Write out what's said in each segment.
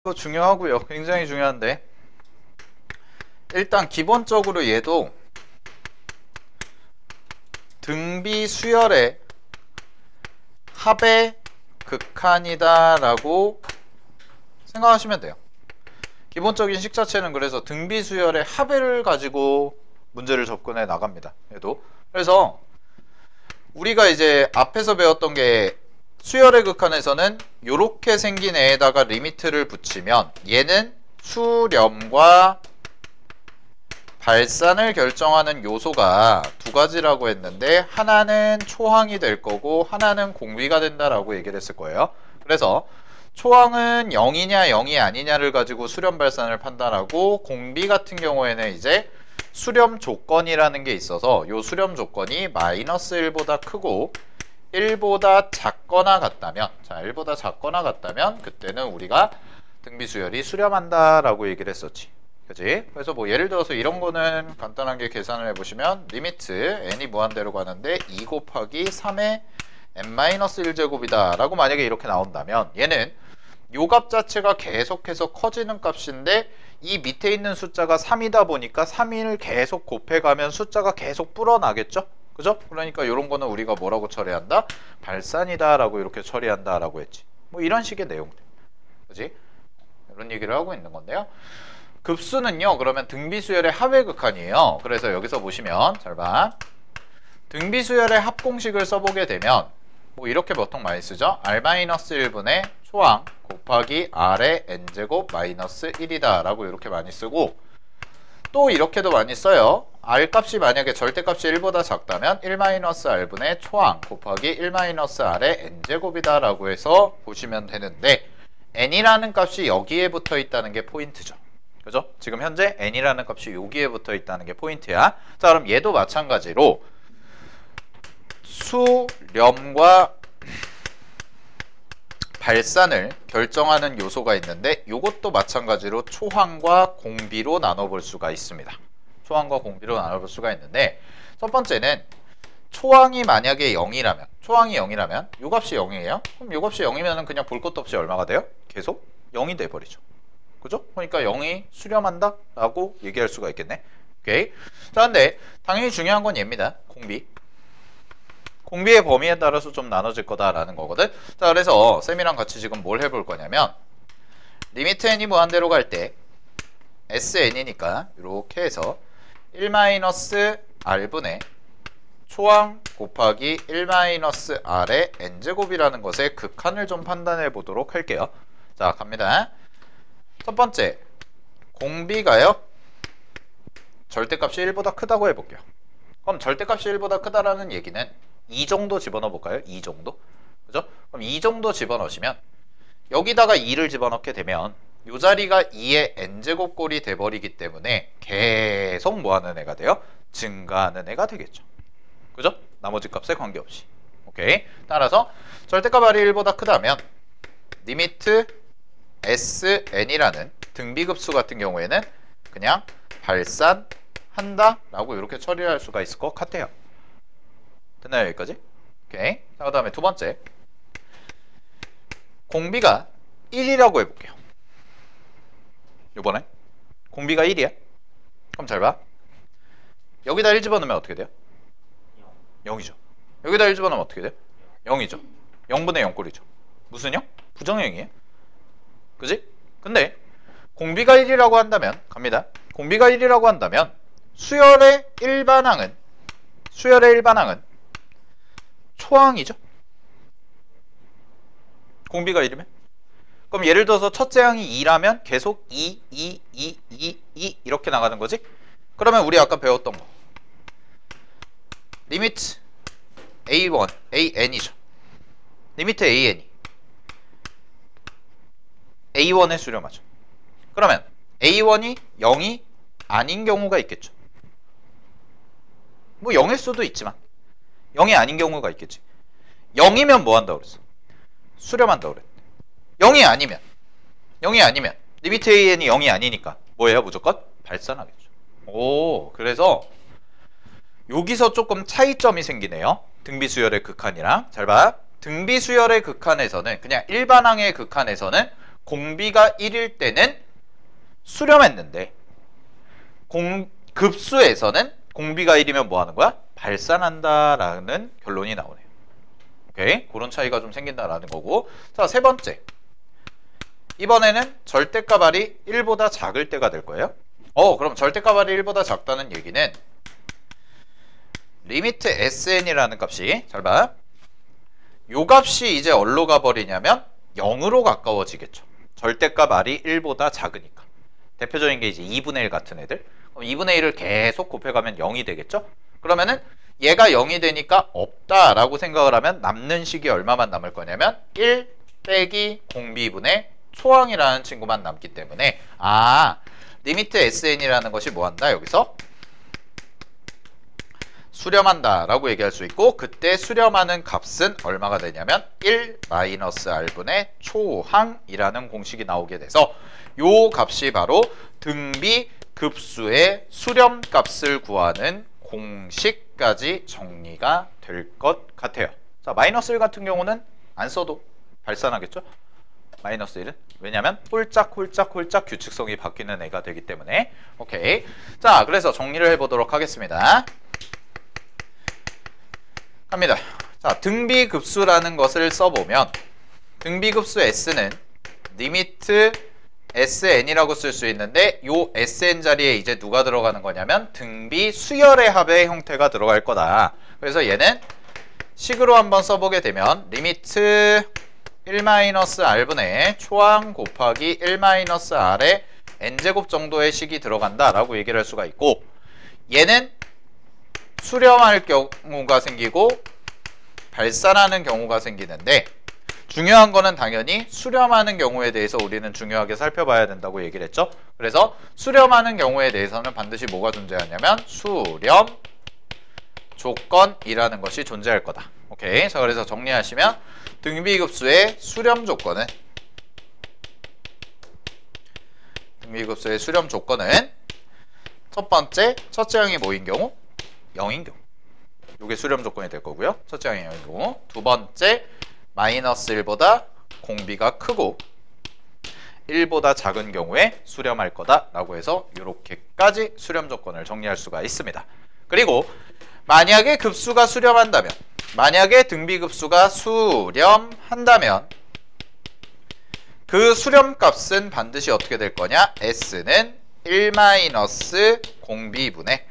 이거 중요하고요. 굉장히 중요한데, 일단 기본적으로 얘도 등비 수열의 합의 극한이다 라고 생각하시면 돼요. 기본적인 식 자체는 그래서 등비 수열의 합의를 가지고 문제를 접근해 나갑니다. 얘도. 그래서 우리가 이제 앞에서 배웠던 게 수열의 극한에서는 요렇게 생긴 애에다가 리미트를 붙이면 얘는 수렴과 발산을 결정하는 요소가 두 가지라고 했는데, 하나는 초항이 될 거고 하나는 공비가 된다라고 얘기를 했을 거예요. 그래서 초항은 0이냐 0이 아니냐를 가지고 수렴 발산을 판단하고, 공비 같은 경우에는 이제 수렴 조건이라는 게 있어서 요 수렴 조건이 마이너스 1보다 크고 1보다 작거나 같다면, 자 1보다 작거나 같다면 그때는 우리가 등비수열이 수렴한다 라고 얘기를 했었지. 그치? 그래서 뭐 예를 들어서 이런 거는 간단하게 계산을 해보시면, 리미트 n이 무한대로 가는데 2 곱하기 3의 n-1제곱이다 라고 만약에 이렇게 나온다면, 얘는 요 값 자체가 계속해서 커지는 값인데 이 밑에 있는 숫자가 3이다 보니까 3을 계속 곱해가면 숫자가 계속 불어나겠죠? 그죠? 그러니까 이런 거는 우리가 뭐라고 처리한다? 발산이다 라고 이렇게 처리한다 라고 했지. 뭐 이런 식의 내용들. 그지? 이런 얘기를 하고 있는 건데요. 급수는요, 그러면 등비수열의 합의 극한이에요. 그래서 여기서 보시면 잘 봐. 등비수열의 합공식을 써보게 되면 뭐 이렇게 보통 많이 쓰죠. r-1분의 초항 곱하기 r의 n제곱 마이너스 1이다 라고 이렇게 많이 쓰고, 또 이렇게도 많이 써요. r값이 만약에 절대값이 1보다 작다면 1-r분의 초항 곱하기 1-r의 n제곱이다 라고 해서 보시면 되는데, n이라는 값이 여기에 붙어 있다는 게 포인트죠. 그죠? 지금 현재 n이라는 값이 여기에 붙어 있다는 게 포인트야. 자, 그럼 얘도 마찬가지로 수렴과 발산을 결정하는 요소가 있는데, 이것도 마찬가지로 초항과 공비로 나눠볼 수가 있습니다. 초항과 공비로 나눠볼 수가 있는데, 첫 번째는 초항이 만약에 0이라면, 초항이 0이라면 요 값이 0이에요. 그럼 요 값이 0이면 그냥 볼 것도 없이 얼마가 돼요? 계속 0이 돼버리죠. 그죠? 그러니까 0이 수렴한다 라고 얘기할 수가 있겠네. 오케이. 자, 근데 당연히 중요한 건 얘입니다. 공비. 공비의 범위에 따라서 좀 나눠질 거다라는 거거든. 자, 그래서 쌤이랑 같이 지금 뭘 해볼 거냐면, 리미트 n이 무한대로 갈 때 sn이니까 이렇게 해서 1-r분의 초항 곱하기 1-r의 n제곱이라는 것의 극한을 좀 판단해 보도록 할게요. 자, 갑니다. 첫 번째, 공비가요, 절대값이 1보다 크다고 해볼게요. 그럼 절대값이 1보다 크다라는 얘기는 2 정도 집어넣어 볼까요? 2 정도? 그죠? 그럼 2 정도 집어넣으시면 여기다가 2를 집어넣게 되면 이 자리가 2의 n제곱 꼴이 돼버리기 때문에 계속 뭐하는 애가 돼요? 증가하는 애가 되겠죠. 그죠? 나머지 값에 관계없이. 오케이. 따라서 절대값 r이 1보다 크다면 리미트 sn이라는 등비급수 같은 경우에는 그냥 발산한다 라고 이렇게 처리할 수가 있을 것 같아요. 됐나요? 여기까지? 오케이. 자, 그 다음에 두 번째, 공비가 1이라고 해볼게요. 요번에 공비가 1이야. 그럼 잘 봐. 여기다 1 집어넣으면 어떻게 돼요? 0이죠. 여기다 1 집어넣으면 어떻게 돼요? 0이죠. 0분의 0 꼴이죠. 무슨 0? 부정형이에요. 그지? 근데 공비가 1이라고 한다면, 갑니다. 공비가 1이라고 한다면 수열의 일반항은 초항이죠. 공비가 1이면. 그럼 예를 들어서 첫째 항이 2라면 계속 2 이렇게 나가는 거지? 그러면 우리 아까 배웠던 거, 리미트 a1, an이죠. 리미트 an이 a1에 수렴하죠. 그러면 a1이 0이 아닌 경우가 있겠죠. 뭐 0일 수도 있지만 0이 아닌 경우가 있겠지. 0이면 뭐 한다고 그랬어? 수렴한다고 그랬는데 0이 아니면 리미트 an이 0이 아니니까 뭐예요? 무조건 발산하겠죠. 오, 그래서 여기서 조금 차이점이 생기네요. 등비수열의 극한이랑. 잘 봐. 등비수열의 극한에서는, 그냥 일반항의 극한에서는 공비가 1일 때는 수렴했는데 급수에서는 공비가 1이면 뭐 하는 거야? 발산한다라는 결론이 나오네요. 오케이? 그런 차이가 좀 생긴다라는 거고. 자, 세 번째. 이번에는 절대값 R이 1보다 작을 때가 될 거예요. 그럼 절대값 R이 1보다 작다는 얘기는 리미트 SN이라는 값이, 잘 봐. 요 값이 이제 어디로 가버리냐면 0으로 가까워지겠죠. 절대값 R이 1보다 작으니까. 대표적인 게 이제 2분의 1 같은 애들. 그럼 2분의 1을 계속 곱해가면 0이 되겠죠? 그러면은 얘가 0이 되니까 없다라고 생각을 하면 남는 식이 얼마만 남을 거냐면 1 빼기 공비분의 초항이라는 친구만 남기 때문에 리미트 SN이라는 것이 뭐한다? 여기서 수렴한다 라고 얘기할 수 있고, 그때 수렴하는 값은 얼마가 되냐면 1 마이너스 R분의 초항이라는 공식이 나오게 돼서 요 값이 바로 등비 급수의 수렴값을 구하는 공식까지 정리가 될 것 같아요. 자, 마이너스 1 같은 경우는 안 써도 발산하겠죠? 마이너스 1은 왜냐면 홀짝 규칙성이 바뀌는 애가 되기 때문에. 오케이. 자, 그래서 정리를 해보도록 하겠습니다. 갑니다. 자, 등비급수라는 것을 써보면 등비급수 S는 리미트 SN이라고 쓸 수 있는데, 요 SN 자리에 이제 누가 들어가는 거냐면 등비 수열의 합의 형태가 들어갈 거다. 그래서 얘는 식으로 한번 써보게 되면 리미트 1-R분의 초항 곱하기 1-R의 n제곱 정도의 식이 들어간다 라고 얘기를 할 수가 있고, 얘는 수렴할 경우가 생기고 발산하는 경우가 생기는데, 중요한 거는 당연히 수렴하는 경우에 대해서 우리는 중요하게 살펴봐야 된다고 얘기를 했죠. 그래서 수렴하는 경우에 대해서는 반드시 뭐가 존재하냐면 수렴 조건이라는 것이 존재할 거다. 오케이. 자, 그래서 정리하시면 등비급수의 수렴 조건은 첫 번째, 첫째 항이 뭐인 경우? 0인 경우. 이게 수렴 조건이 될 거고요. 첫째 항이 0인 경우. 두 번째, 마이너스 1보다 공비가 크고 1보다 작은 경우에 수렴할 거다라고 해서 이렇게까지 수렴 조건을 정리할 수가 있습니다. 그리고 만약에 급수가 수렴한다면, 만약에 등비급수가 수렴한다면 그 수렴값은 반드시 어떻게 될 거냐? S는 1 마이너스 공비분의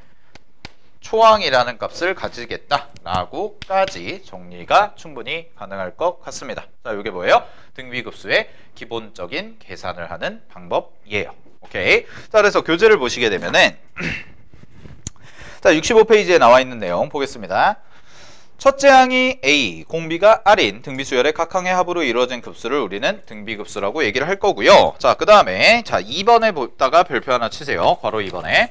초항이라는 값을 가지겠다라고까지 정리가 충분히 가능할 것 같습니다. 자, 이게 뭐예요? 등비급수의 기본적인 계산을 하는 방법이에요. 오케이. 자, 그래서 교재를 보시게 되면은 자, 65페이지에 나와 있는 내용 보겠습니다. 첫째 항이 A, 공비가 R인 등비수열의 각 항의 합으로 이루어진 급수를 우리는 등비급수라고 얘기를 할 거고요. 자, 그 다음에 자 2번에 보다가 별표 하나 치세요. 괄호 2번에.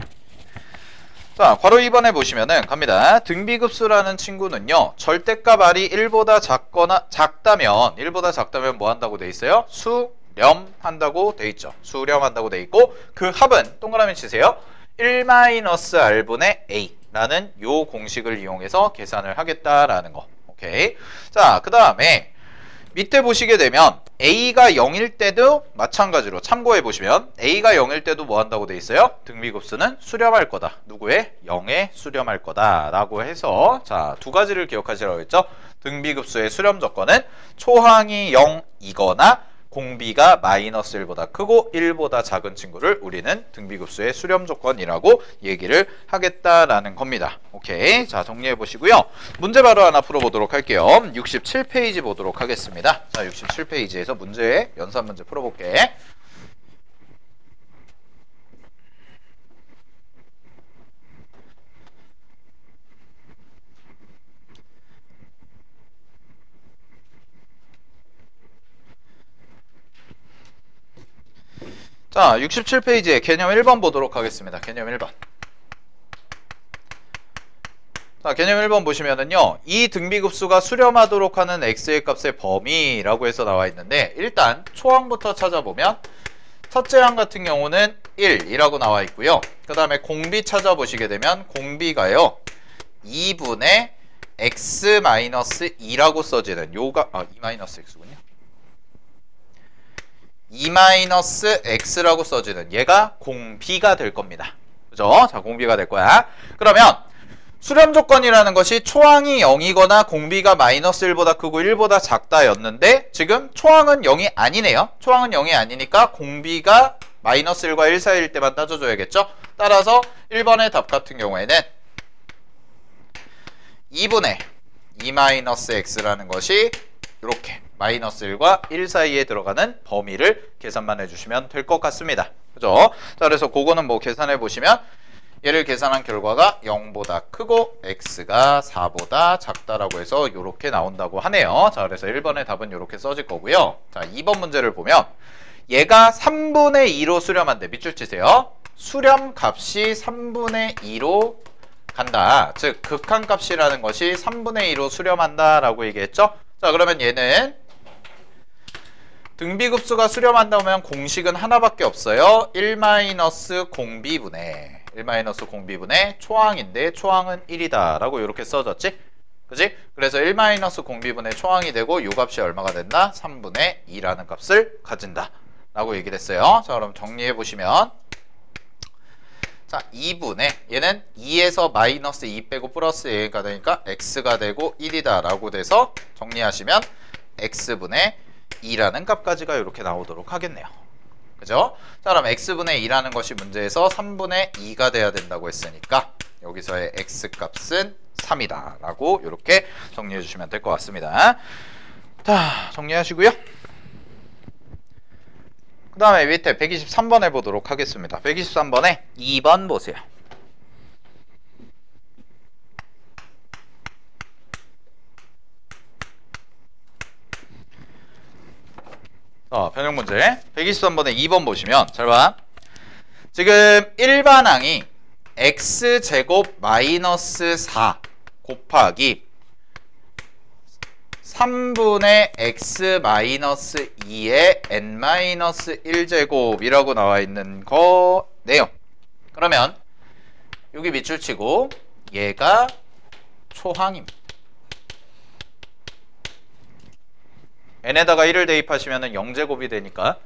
자, 괄호 2번에 보시면은 갑니다. 등비급수라는 친구는요, 절대값 R이 1보다 작다면 1보다 작다면 뭐 한다고 돼 있어요? 수렴한다고 돼 있죠. 수렴한다고 돼 있고, 그 합은 동그라미 치세요. 1-R분의 A 라는 요 공식을 이용해서 계산을 하겠다라는 거. 오케이. 자, 그 다음에 밑에 보시게 되면 A가 0일 때도 마찬가지로 참고해 보시면 A가 0일 때도 뭐 한다고 돼 있어요? 등비급수는 수렴할 거다. 누구에? 0에 수렴할 거다 라고 해서, 자, 두 가지를 기억하시라고 했죠. 등비급수의 수렴 조건은 초항이 0이거나 공비가 마이너스 1보다 크고 1보다 작은 친구를 우리는 등비급수의 수렴 조건이라고 얘기를 하겠다라는 겁니다. 오케이. 자, 정리해 보시고요. 문제 바로 하나 풀어보도록 할게요. 67페이지 보도록 하겠습니다. 자, 67페이지에서 문제, 연산 문제 풀어볼게. 자, 67페이지에 개념 1번 보도록 하겠습니다. 개념 1번. 자, 개념 1번 보시면은요, 이 등비급수가 수렴하도록 하는 x의 값의 범위라고 해서 나와 있는데, 일단 초항부터 찾아보면 첫째 항 같은 경우는 1이라고 나와 있고요. 그 다음에 공비 찾아보시게 되면 공비가요 2분의 x-2라고 써지는 요가 2-x군요. 2-x라고 써지는 얘가 공비가 될 겁니다. 그죠? 자, 공비가 될 거야. 그러면 수렴 조건이라는 것이 초항이 0이거나 공비가 -1보다 크고 1보다 작다였는데 지금 초항은 0이 아니네요. 초항은 0이 아니니까 공비가 -1과 1 사이일 때만 따져줘야겠죠. 따라서 1번의 답 같은 경우에는 2분의 2-x라는 것이 이렇게 -1과 1 사이에 들어가는 범위를 계산만 해주시면 될 것 같습니다. 그죠? 자, 그래서 그거는 뭐 계산해 보시면 얘를 계산한 결과가 0보다 크고 x가 4보다 작다라고 해서 이렇게 나온다고 하네요. 자, 그래서 1번의 답은 이렇게 써질 거고요. 자, 2번 문제를 보면 얘가 3분의 2로 수렴한대. 밑줄 치세요. 수렴 값이 3분의 2로 간다. 즉 극한값이라는 것이 3분의 2로 수렴한다 라고 얘기했죠. 자, 그러면 얘는 등비급수가 수렴한다면 공식은 하나밖에 없어요. 1-공비분의 1-공비분의 초항인데 초항은 1이다 라고 이렇게 써졌지? 그지? 그래서 1-공비분의 초항이 되고 요 값이 얼마가 된다? 3분의 2라는 값을 가진다 라고 얘기를 했어요. 자, 그럼 정리해 보시면 자, 2분의 얘는 2에서 -2 빼고 플러스 A가 되니까 x가 되고 1이다 라고 돼서 정리하시면 x분의 2라는 값까지가 이렇게 나오도록 하겠네요. 그죠? 자, 그럼 x분의 2라는 것이 문제에서 3분의 2가 돼야 된다고 했으니까 여기서의 x값은 3이다 라고 이렇게 정리해 주시면 될 것 같습니다. 자, 정리하시고요. 그 다음에 밑에 123번 해보도록 하겠습니다. 123번에 2번 보세요. 변형 문제 123번에 2번 보시면 잘 봐. 지금 일반항이 x제곱 -4 곱하기 3분의 x 마이너스 2의 n-1제곱이라고 나와 있는 거네요. 그러면 여기 밑줄 치고 얘가 초항입니다. n에다가 1을 대입하시면 0제곱이 되니까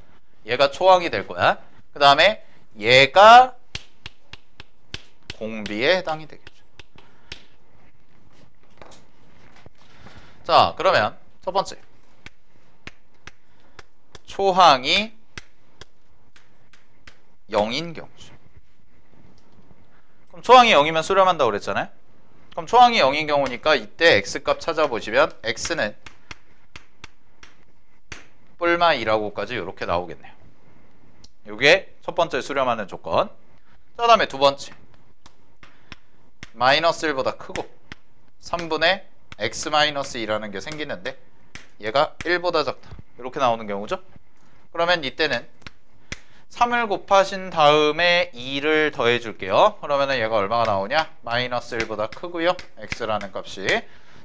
얘가 초항이 될 거야. 그 다음에 얘가 공비에 해당이 되겠죠. 자, 그러면 첫 번째 초항이 0인 경우죠. 그럼 초항이 0이면 수렴한다고 그랬잖아요. 그럼 초항이 0인 경우니까 이때 x값 찾아보시면 x는 뿔마 2라고까지 이렇게 나오겠네요. 이게 첫 번째 수렴하는 조건. 그 다음에 두 번째 -1보다 크고 3분의 x-2라는 게 생기는데 얘가 1보다 작다 이렇게 나오는 경우죠. 그러면 이때는 3을 곱하신 다음에 2를 더해 줄게요. 그러면은 얘가 얼마가 나오냐? -1보다 크고요 x라는 값이.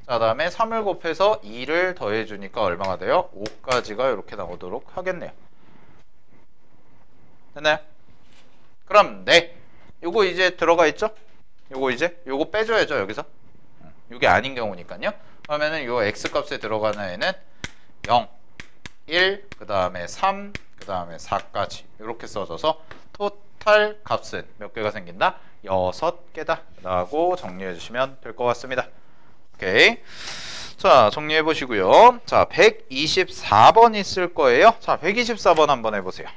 자, 다음에 3을 곱해서 2를 더해 주니까 얼마가 돼요? 5까지가 이렇게 나오도록 하겠네요. 됐나요? 그럼 네, 요거 이제 들어가 있죠? 요거 빼줘야죠. 여기서 이게 아닌 경우니까요. 그러면은 요 x값에 들어가는 애는 0, 1, 그 다음에 3, 그 다음에 4까지 이렇게 써져서 토탈 값은 몇 개가 생긴다? 6개다 라고 정리해 주시면 될 것 같습니다. 오케이. 자, 정리해 보시고요. 자, 124번 있을 거예요. 자, 124번 한번 해보세요.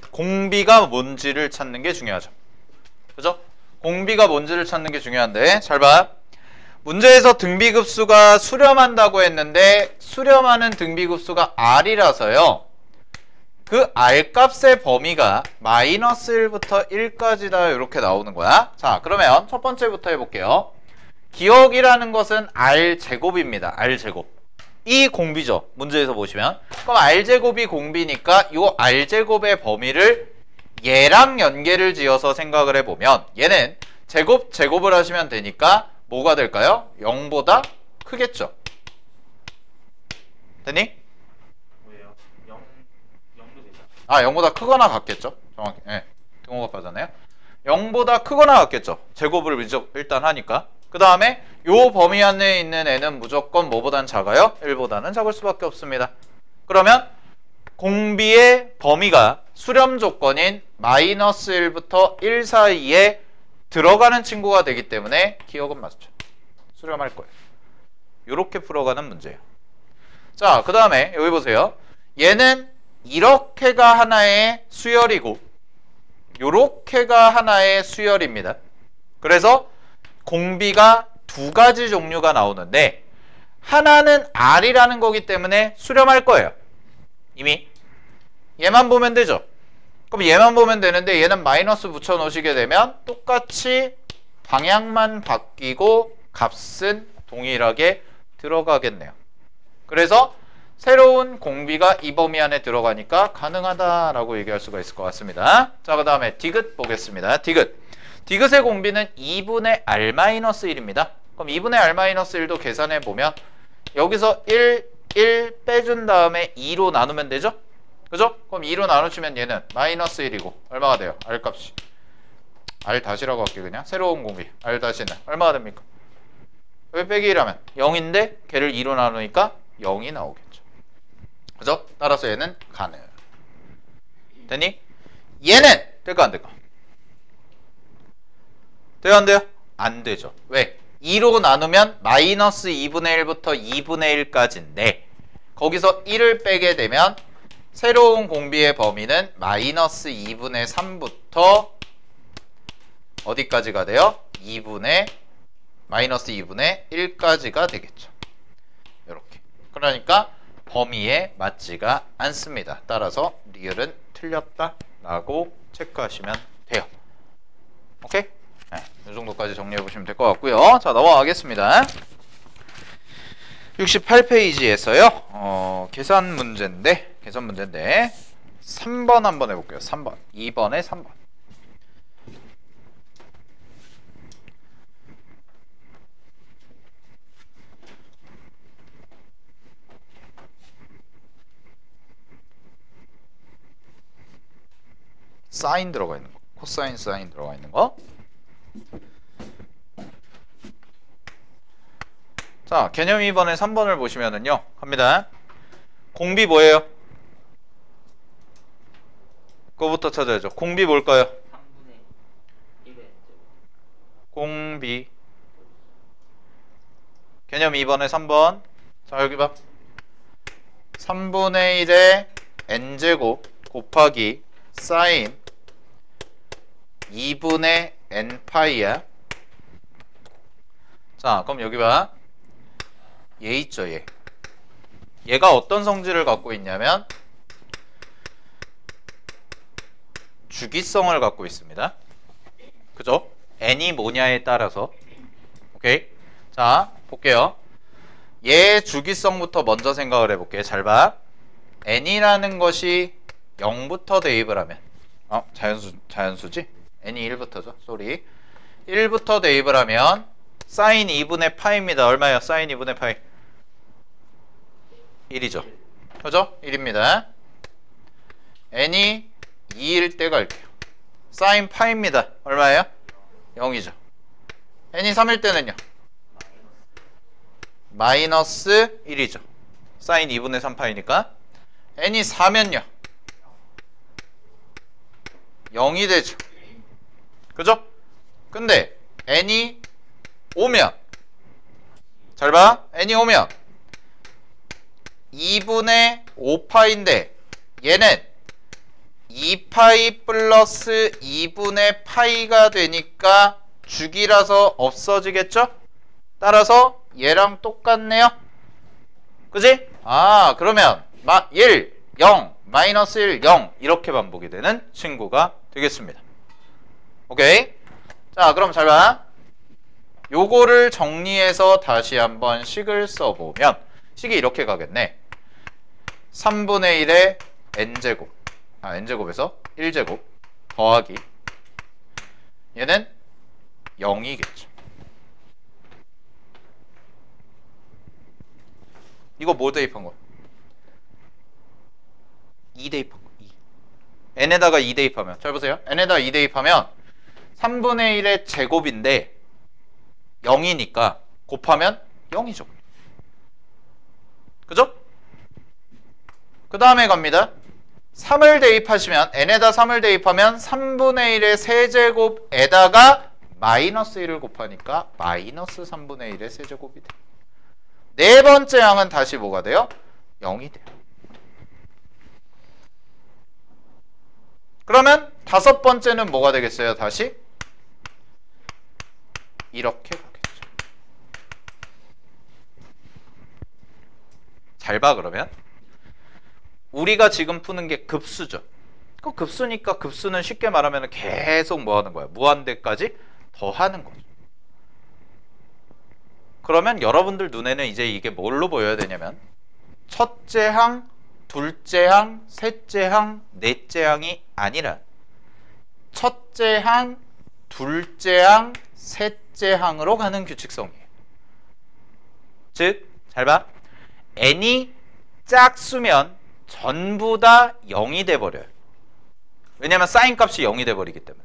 공비가 뭔지를 찾는 게 중요하죠. 그죠? 공비가 뭔지를 찾는 게 중요한데 잘 봐. 문제에서 등비급수가 수렴한다고 했는데 수렴하는 등비급수가 r이라서요. 그 r값의 범위가 -1부터 1까지다 이렇게 나오는 거야. 자, 그러면 첫 번째부터 해볼게요. 기억이라는 것은 r제곱입니다. r제곱. 이 공비죠. 문제에서 보시면. 그럼 r제곱이 공비니까 이 r제곱의 범위를 얘랑 연계를 지어서 생각을 해보면 얘는 제곱을 하시면 되니까 뭐가 될까요? 0보다 크겠죠. 됐니? 뭐예요? 0도 되죠? 아, 0보다 크거나 같겠죠. 정확히. 네. 등호가 빠졌네요. 0보다 크거나 같겠죠. 제곱을 일단 하니까. 그 다음에 요 범위 안에 있는 애는 무조건 뭐보단 작아요? 1보다는 작을 수밖에 없습니다. 그러면 공비의 범위가 수렴 조건인 마이너스 1부터 1 사이에 들어가는 친구가 되기 때문에 기억은 맞죠. 수렴할 거예요. 이렇게 풀어가는 문제예요. 자, 그 다음에 여기 보세요. 얘는 이렇게가 하나의 수열이고 요렇게가 하나의 수열입니다. 그래서 공비가 두 가지 종류가 나오는데 하나는 R이라는 거기 때문에 수렴할 거예요. 이미 얘만 보면 되죠. 그럼 얘만 보면 되는데 얘는 마이너스 붙여 놓으시게 되면 똑같이 방향만 바뀌고 값은 동일하게 들어가겠네요. 그래서 새로운 공비가 이 범위 안에 들어가니까 가능하다라고 얘기할 수가 있을 것 같습니다. 자, 그 다음에 디귿 보겠습니다. 디귿의 공비는 2분의 R-1입니다. 그럼 2분의 R-1도 계산해 보면 여기서 1 빼준 다음에 2로 나누면 되죠? 그죠? 그럼 2로 나누시면 얘는 마이너스 1이고 얼마가 돼요? R 값이 R 다시라고 할게 그냥 새로운 공비 R 다시는 얼마가 됩니까? 왜 빼기 1하면 0인데 걔를 2로 나누니까 0이 나오겠죠. 그죠? 따라서 얘는 가능. 됐니? 얘는 될까 안 될까? 돼요 안 돼요? 안 되죠. 왜? 2로 나누면 마이너스 2분의 1부터 2분의 1까지인데 거기서 1을 빼게 되면 새로운 공비의 범위는 마이너스 2분의 3부터 어디까지가 돼요? 마이너스 2분의 1까지가 되겠죠. 이렇게. 그러니까 범위에 맞지가 않습니다. 따라서 리을은 틀렸다라고 체크하시면 돼요. 오케이? 네, 이 정도까지 정리해 보시면 될 것 같고요. 자, 넘어가겠습니다. 68페이지에서요. 계산 문제인데 3번 한번 해볼게요. 3번. 2번에 3번. 사인 들어가 있는 거. 코사인 사인 들어가 있는 거. 자, 개념 2번에 3번을 보시면은요. 갑니다. 공비 뭐예요? 그거부터 찾아야죠. 공비 뭘까요? 3분의 1의 공비. 개념 2번에 3번. 자, 여기 봐. 3분의 1의 n제곱 곱하기 사인 2분의 n파이야. 자, 그럼 여기 봐. 얘 있죠, 얘. 얘가 어떤 성질을 갖고 있냐면 주기성을 갖고 있습니다. 그죠? n이 뭐냐에 따라서. 오케이? 자, 볼게요. 얘 주기성부터 먼저 생각을 해볼게요. 잘 봐. n이라는 것이 0부터 대입을 하면 자연수지? n이 1부터죠. 쏘리. 1부터 대입을 하면 사인 2분의 파입니다. 얼마예요? 사인 2분의 파이 1이죠. 그죠? 1입니다. n이 2일 때 갈게요. 사인 파입니다. 얼마예요? 0이죠. n이 3일 때는요? 마이너스 1이죠. 사인 2분의 3파이니까. n이 4면요? 0이 되죠. 그죠? 근데 n이 오면 잘 봐. n이 오면 2분의 5파인데 얘는 2파이 플러스 2분의 파이가 되니까 주기라서 없어지겠죠? 따라서 얘랑 똑같네요. 그지? 아, 그러면 1, 0, 마이너스 1, 0 이렇게 반복이 되는 친구가 되겠습니다. 오케이? 자, 그럼 잘 봐. 요거를 정리해서 다시 한번 식을 써보면 식이 이렇게 가겠네. 3분의 1의 n제곱 n제곱에서 1제곱 더하기 얘는 0이겠죠. 이거 뭐 대입한 거야? 2 대입한 거. 2. n에다가 2 대입하면 잘 보세요. n에다가 2 대입하면 3분의 1의 제곱인데 0이니까 곱하면 0이죠. 그죠? 그 다음에 갑니다. 3을 대입하시면 n에다 3을 대입하면 3분의 1의 세제곱에다가 마이너스 1을 곱하니까 마이너스 3분의 1의 세제곱이 돼요. 네 번째 항은 다시 뭐가 돼요? 0이 돼요. 그러면 다섯 번째는 뭐가 되겠어요? 다시 이렇게 가겠죠. 잘 봐. 그러면 우리가 지금 푸는 게 급수죠. 그 급수니까 급수는 쉽게 말하면 계속 뭐 하는 거야? 무한대까지 더하는 거죠. 그러면 여러분들 눈에는 이제 이게 뭘로 보여야 되냐면 첫째 항, 둘째 항, 셋째 항, 넷째 항이 아니라 첫째 항, 둘째 항, 셋째 항으로 가는 규칙성이에요. 즉, 잘 봐. n이 짝수면 전부 다 0이 돼버려요. 왜냐면 사인 값이 0이 돼버리기 때문에.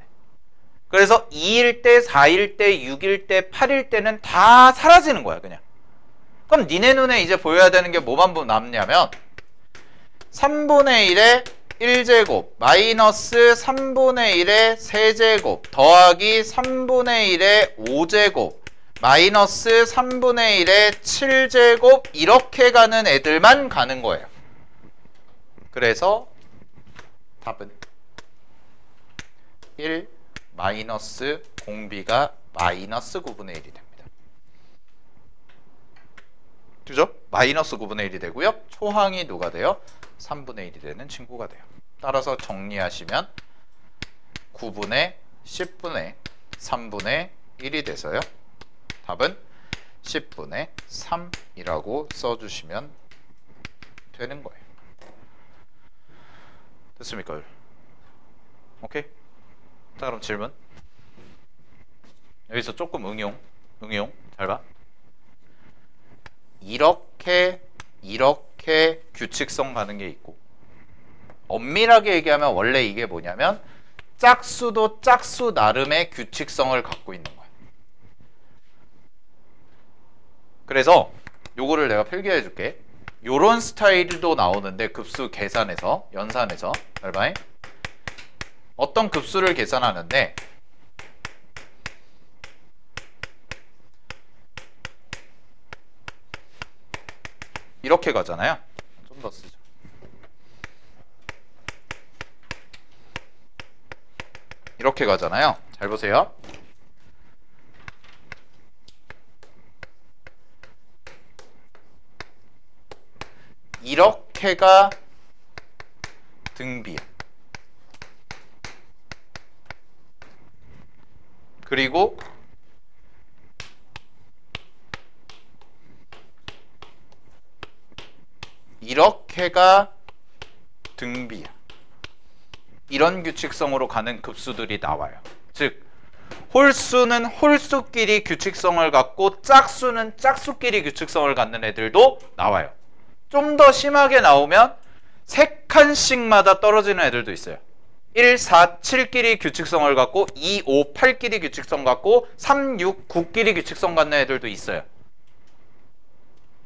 그래서 2일 때, 4일 때, 6일 때, 8일 때는 다 사라지는 거야, 그냥. 그럼 니네 눈에 이제 보여야 되는 게 뭐만 남냐면 3분의 1의 1제곱 마이너스 3분의 1의 세제곱 더하기 3분의 1의 5제곱 마이너스 3분의 1의 7제곱 이렇게 가는 애들만 가는 거예요. 그래서 답은 1 마이너스 공비가 마이너스 9분의 1이 됩니다. 그죠? 마이너스 9분의 1이 되고요. 초항이 누가 돼요? 3분의 1이 되는 친구가 돼요. 따라서 정리하시면 9분의 10분의 3분의 1이 돼서요. 답은 10분의 3이라고 써주시면 되는 거예요. 됐습니까? 오케이? 자, 그럼 질문. 여기서 조금 응용. 잘 봐. 이렇게 규칙성 가는 게 있고 엄밀하게 얘기하면 원래 이게 뭐냐면 짝수도 짝수 나름의 규칙성을 갖고 있는 거야. 그래서 요거를 내가 필기해 줄게. 요런 스타일도 나오는데 급수 계산에서 연산에서 잘 봐. 어떤 급수를 계산하는데 이렇게 가잖아요. 좀 더 쓰죠. 이렇게 가잖아요. 잘 보세요. 이렇게가 등비야. 그리고 이렇게가 등비야. 이런 규칙성으로 가는 급수들이 나와요. 즉 홀수는 홀수끼리 규칙성을 갖고 짝수는 짝수끼리 규칙성을 갖는 애들도 나와요. 좀 더 심하게 나오면 3칸씩마다 떨어지는 애들도 있어요. 1, 4, 7끼리 규칙성을 갖고 2, 5, 8끼리 규칙성 갖고 3, 6, 9끼리 규칙성 갖는 애들도 있어요.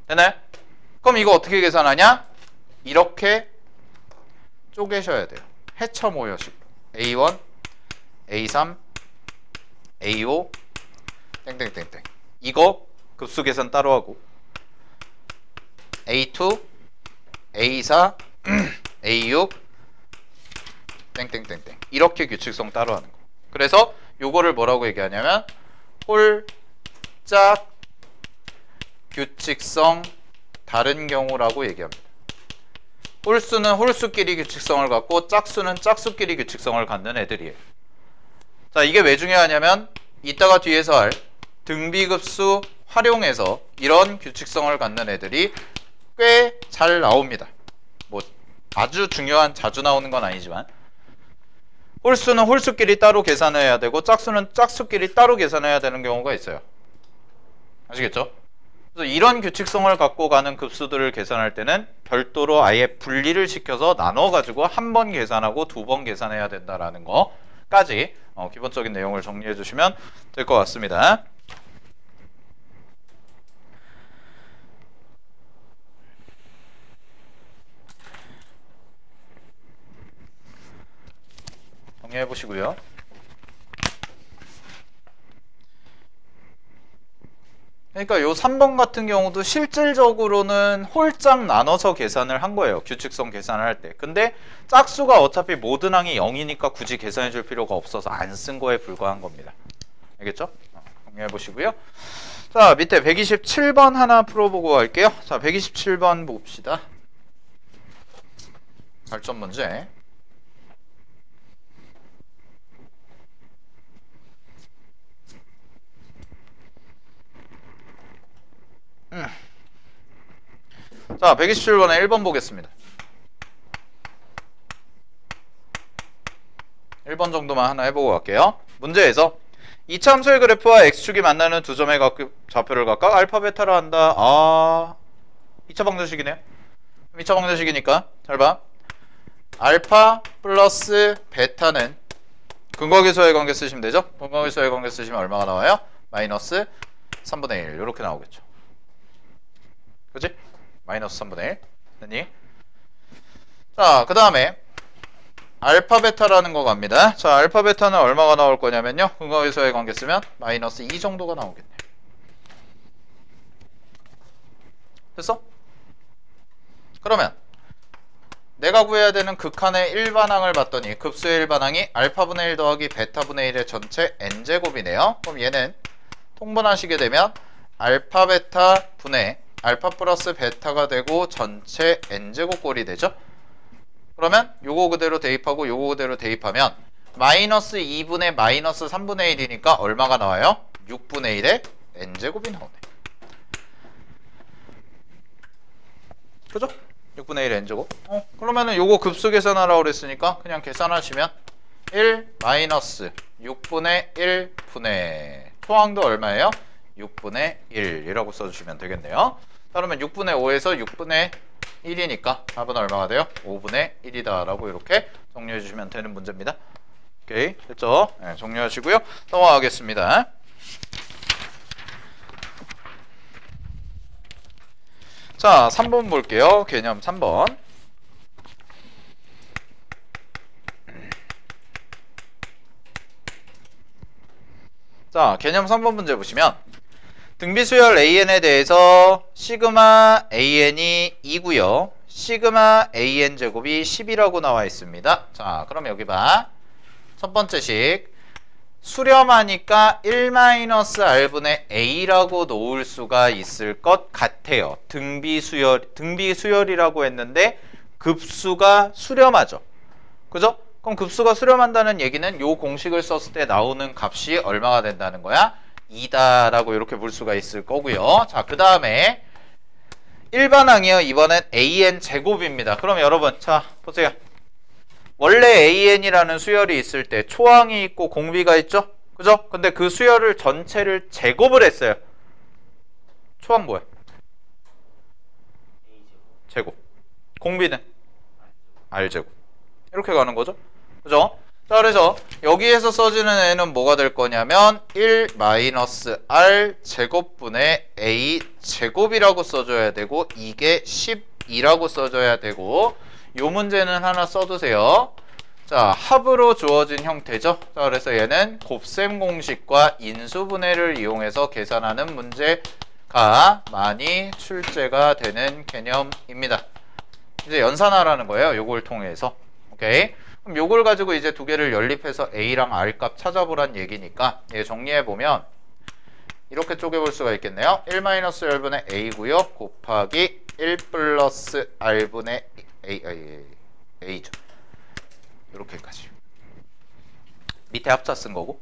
되나요? 그럼 이거 어떻게 계산하냐? 이렇게 쪼개셔야 돼요. 해처 모여식으로. A1, A3, A5, 땡땡땡땡. 이거 급수 계산 따로 하고 A2, A4, A6, 땡땡땡땡. 이렇게 규칙성 따로 하는 거. 그래서 요거를 뭐라고 얘기하냐면 홀짝 규칙성 다른 경우라고 얘기합니다. 홀수는 홀수끼리 규칙성을 갖고 짝수는 짝수끼리 규칙성을 갖는 애들이에요. 자, 이게 왜 중요하냐면 이따가 뒤에서 할 등비급수 활용해서 이런 규칙성을 갖는 애들이 꽤 잘 나옵니다. 뭐 아주 중요한 자주 나오는 건 아니지만 홀수는 홀수끼리 따로 계산해야 되고 짝수는 짝수끼리 따로 계산해야 되는 경우가 있어요. 아시겠죠? 그래서 이런 규칙성을 갖고 가는 급수들을 계산할 때는 별도로 아예 분리를 시켜서 나눠가지고 한 번 계산하고 2번 계산해야 된다라는 거까지 기본적인 내용을 정리해 주시면 될 것 같습니다. 정리해 보시고요. 그러니까 요 3번 같은 경우도 실질적으로는 홀짝 나눠서 계산을 한 거예요. 규칙성 계산을 할 때. 근데 짝수가 어차피 모든 항이 0이니까 굳이 계산해 줄 필요가 없어서 안 쓴 거에 불과한 겁니다. 알겠죠? 정리해 보시고요. 자, 밑에 127번 하나 풀어보고 갈게요. 자, 127번 봅시다. 발전 문제. 자, 127번에 1번 보겠습니다. 1번 정도만 하나 해보고 갈게요. 문제에서 이차함수의 그래프와 x축이 만나는 두 점의 좌표를 각각 알파 베타로 한다. 2차 방정식이네요. 2차 방정식이니까 잘 봐. 알파 플러스 베타는 근거계수의 관계 쓰시면 되죠. 근거계수의 관계 쓰시면 얼마가 나와요? 마이너스 3분의 1 이렇게 나오겠죠. 그치? 마이너스 3분의 1 됐니? 자, 그 다음에 알파 베타라는 거 갑니다. 자, 알파 베타는 얼마가 나올 거냐면요, 근거계수의 관계 쓰면 마이너스 2 정도가 나오겠네요. 됐어? 그러면 내가 구해야 되는 극한의 일반항을 봤더니 급수의 일반항이 알파분의 1 더하기 베타분의 1의 전체 n제곱이네요. 그럼 얘는 통분하시게 되면 알파 베타 분의 알파 플러스 베타가 되고 전체 n제곱 꼴이 되죠. 그러면 요거 그대로 대입하고 요거 그대로 대입하면 마이너스 2분의 마이너스 3분의 1이니까 얼마가 나와요? 6분의 1의 n제곱이 나오네. 그죠? 6분의 1 n제곱. 그러면은 요거 급수 계산하라고 그랬으니까 그냥 계산하시면 1 마이너스 6분의 1 분의 토항도 얼마예요? 6분의 1이라고 써주시면 되겠네요. 그러면 6분의 5에서 6분의 1이니까 답은 얼마가 돼요? 5분의 1이다 라고 이렇게 정리해 주시면 되는 문제입니다. 오케이, 됐죠? 네, 정리하시고요. 넘어가겠습니다. 자, 3번 볼게요. 개념 3번. 자, 개념 3번 문제 보시면 등비수열 AN에 대해서 시그마 AN이 2고요. 시그마 AN 제곱이 10이라고 나와 있습니다. 자, 그럼 여기 봐. 첫 번째 식. 수렴하니까 1-R분의 A라고 놓을 수가 있을 것 같아요. 등비수열이라고 했는데 급수가 수렴하죠. 그죠? 그럼 급수가 수렴한다는 얘기는 요 공식을 썼을 때 나오는 값이 얼마가 된다는 거야? 2다 라고 이렇게 볼 수가 있을 거고요. 자, 그 다음에 일반항이요. 이번엔 AN 제곱입니다. 그럼 여러분, 자, 보세요. 원래 AN이라는 수열이 있을 때 초항이 있고 공비가 있죠? 그죠? 근데 그 수열을 전체를 제곱을 했어요. 초항 뭐야? 제곱. 공비는? R제곱. 이렇게 가는 거죠? 그죠? 자, 그래서 여기에서 써지는 애는 뭐가 될 거냐면 1-R 제곱분의 A 제곱이라고 써줘야 되고 이게 12라고 써줘야 되고 요 문제는 하나 써두세요. 자, 합으로 주어진 형태죠. 자, 그래서 얘는 곱셈 공식과 인수분해를 이용해서 계산하는 문제가 많이 출제가 되는 개념입니다. 이제 연산하라는 거예요. 요걸 통해서. 오케이. 그럼 요걸 가지고 이제 두 개를 연립해서 A랑 R 값 찾아보란 얘기니까 얘 정리해보면 이렇게 쪼개볼 수가 있겠네요. 1-R분의 A고요. 곱하기 1 플러스 R분의 A죠. 이렇게까지. 밑에 합차 쓴 거고.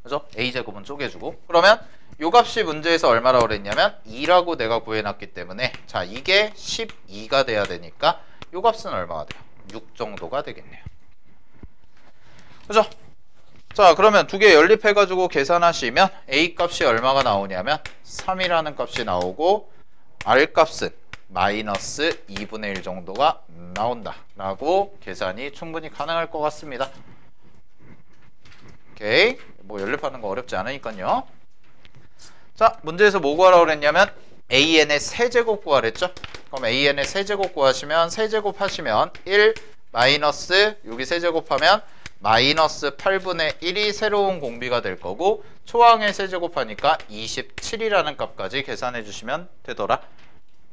그죠? A제곱은 쪼개주고. 그러면 요 값이 문제에서 얼마라고 그랬냐면 2라고 내가 구해놨기 때문에 자, 이게 12가 돼야 되니까 요 값은 얼마가 돼요? 6 정도가 되겠네요. 그죠? 자, 그러면 두 개 연립해가지고 계산하시면 A 값이 얼마가 나오냐면 3이라는 값이 나오고 R 값은 마이너스 2분의 1 정도가 나온다 라고 계산이 충분히 가능할 것 같습니다. 오케이. 뭐 연립하는 거 어렵지 않으니까요. 자, 문제에서 뭐 구하라고 그랬냐면 AN의 세제곱 구하랬죠. 그럼 AN의 세제곱 구하시면 세제곱 하시면 1 마이너스 여기 세제곱하면 마이너스 8분의 1이 새로운 공비가 될 거고 초항의 세제곱하니까 27이라는 값까지 계산해 주시면 되더라.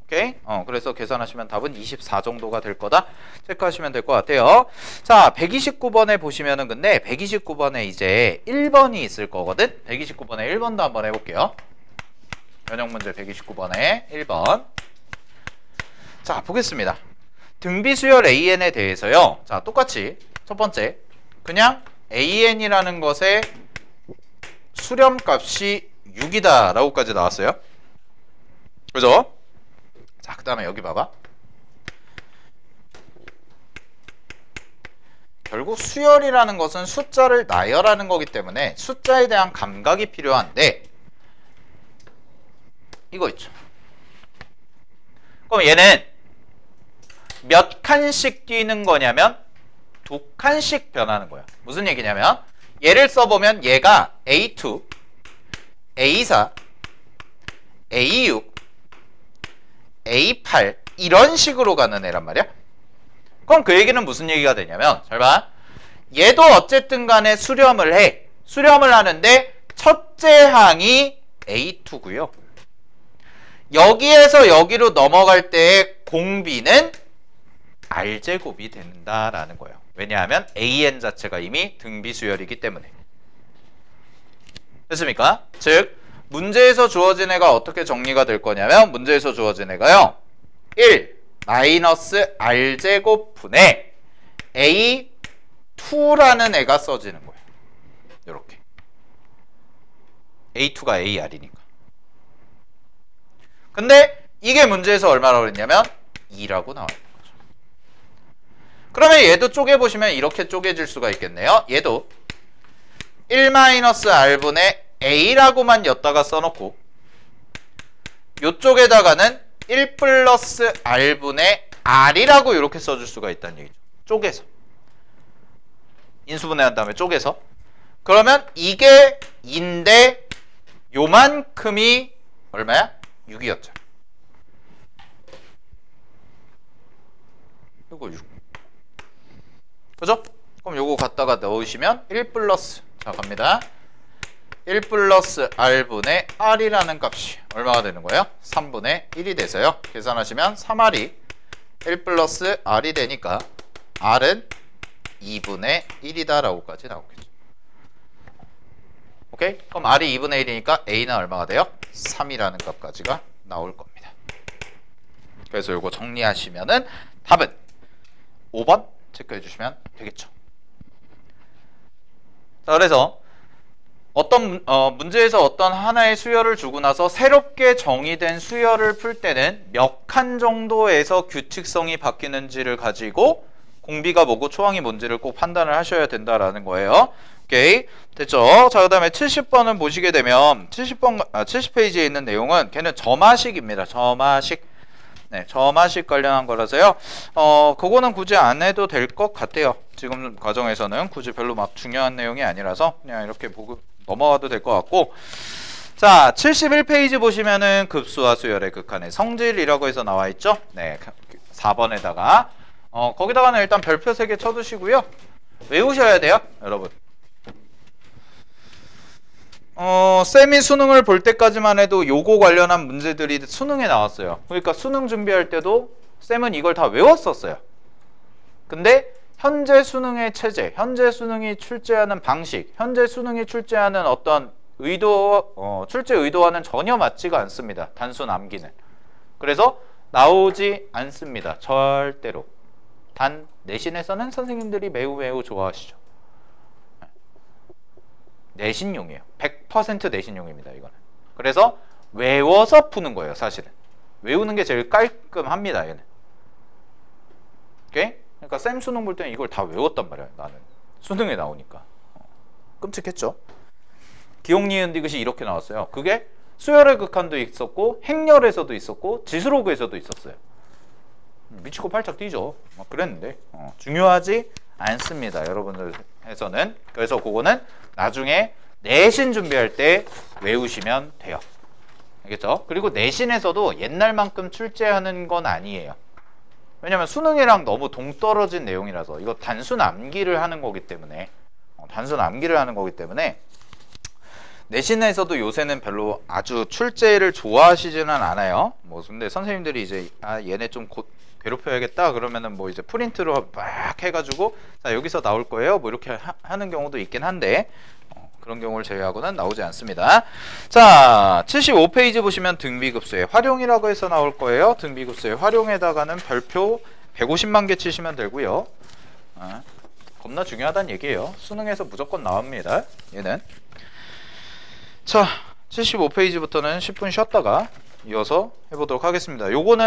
오케이? 그래서 계산하시면 답은 24 정도가 될 거다. 체크하시면 될 것 같아요. 자, 129번에 보시면은 근데 129번에 이제 1번이 있을 거거든. 129번에 1번도 한번 해볼게요. 변형 문제 129번에 1번. 자, 보겠습니다. 등비수열 AN에 대해서요. 자, 똑같이 첫 번째 그냥 AN이라는 것의 수렴값이 6이다 라고까지 나왔어요. 그죠? 자, 그 다음에 여기 봐봐. 결국 수열이라는 것은 숫자를 나열하는 거기 때문에 숫자에 대한 감각이 필요한데 이거 있죠. 그럼 얘는 몇 칸씩 뛰는 거냐면 2칸씩 변하는 거야. 무슨 얘기냐면 얘를 써보면 얘가 A2, A4, A6, A8 이런 식으로 가는 애란 말이야. 그럼 그 얘기는 무슨 얘기가 되냐면 잘 봐. 얘도 어쨌든 간에 수렴을 해. 수렴을 하는데 첫째 항이 A2고요. 여기에서 여기로 넘어갈 때의 공비는 R제곱이 된다라는 거예요. 왜냐하면 AN 자체가 이미 등비수열이기 때문에. 됐습니까? 즉 문제에서 주어진 애가 어떻게 정리가 될 거냐면 문제에서 주어진 애가요 1 마이너스 R제곱 분의 A2라는 애가 써지는 거예요. 이렇게 A2가 AR이니까. 근데 이게 문제에서 얼마라고 그랬냐면 2라고 나와 있는 거죠. 그러면 얘도 쪼개보시면 이렇게 쪼개질 수가 있겠네요. 얘도 1-R분의 A라고만 였다가 써놓고 요쪽에다가는 1 플러스 R분의 R이라고 이렇게 써줄 수가 있다는 얘기죠. 쪼개서 인수분해한 다음에 쪼개서. 그러면 이게 2인데 요만큼이 얼마야? 6이었죠. 이거 6. 그죠? 그럼 요거 갖다가 넣으시면 1 플러스 자 갑니다. 1 플러스 R분의 R이라는 값이 얼마가 되는 거예요? 3분의 1이 돼서요. 계산하시면 3R이 1 플러스 R이 되니까 R은 2분의 1이다 라고까지 나오겠죠. 오케이? 그럼 R이 2분의 1이니까 A는 얼마가 돼요? 3이라는 값까지가 나올 겁니다. 그래서 요거 정리하시면은 답은 5번 체크해 주시면 되겠죠. 자, 그래서 문제에서 어떤 하나의 수열을 주고 나서 새롭게 정의된 수열을 풀 때는 몇 칸 정도에서 규칙성이 바뀌는지를 가지고 공비가 뭐고 초항이 뭔지를 꼭 판단을 하셔야 된다라는 거예요. 오케이. 됐죠? 자, 그 다음에 70번은 보시게 되면 70페이지에 있는 내용은 걔는 점화식입니다. 점화식. 네, 점화식 관련한 거라서요. 그거는 굳이 안 해도 될 것 같아요. 지금 과정에서는 굳이 별로 막 중요한 내용이 아니라서 그냥 이렇게 보고 넘어가도 될 것 같고. 자, 71페이지 보시면은 급수와 수열의 극한의 성질이라고 해서 나와 있죠. 네, 4번에다가 거기다가는 일단 별표 3개 쳐두시고요. 외우셔야 돼요, 여러분. 쌤이 수능을 볼 때까지만 해도 요거 관련한 문제들이 수능에 나왔어요. 그러니까 수능 준비할 때도 쌤은 이걸 다 외웠었어요. 근데 현재 수능의 체제, 현재 수능이 출제하는 방식, 현재 수능이 출제하는 어떤 출제 의도와는 전혀 맞지가 않습니다. 단순 암기는. 그래서 나오지 않습니다. 절대로. 단 내신에서는 선생님들이 매우 좋아하시죠. 내신용이에요. 100% 내신용입니다. 이거는. 그래서 외워서 푸는 거예요. 사실은. 외우는 게 제일 깔끔합니다. 얘는. 오케이? 그러니까 쌤 수능 볼 때는 이걸 다 외웠단 말이야. 나는. 수능에 나오니까. 끔찍했죠? 기억, 니은, 디귿이 이렇게 나왔어요. 그게 수열의 극한도 있었고 행렬에서도 있었고 지수로그에서도 있었어요. 미치고 팔짝 뛰죠. 막 그랬는데 중요하지 않습니다. 여러분들에서는. 그래서 그거는 나중에 내신 준비할 때 외우시면 돼요. 알겠죠? 그리고 내신에서도 옛날만큼 출제하는 건 아니에요. 왜냐면 수능이랑 너무 동떨어진 내용이라서 이거 단순 암기를 하는 거기 때문에 단순 암기를 하는 거기 때문에 내신에서도 요새는 별로 아주 출제를 좋아하시지는 않아요. 뭐 근데 선생님들이 이제 얘네 좀 괴롭혀야겠다 그러면은 뭐 이제 프린트로 막 해가지고 자 여기서 나올 거예요 뭐 이렇게 하는 경우도 있긴 한데 그런 경우를 제외하고는 나오지 않습니다. 자 75페이지 보시면 등비급수의 활용이라고 해서 나올 거예요. 등비급수의 활용에다가는 별표 150만 개 치시면 되고요. 겁나 중요하다는 얘기예요. 수능에서 무조건 나옵니다. 얘는. 자 75페이지부터는 10분 쉬었다가 이어서 해보도록 하겠습니다. 요거는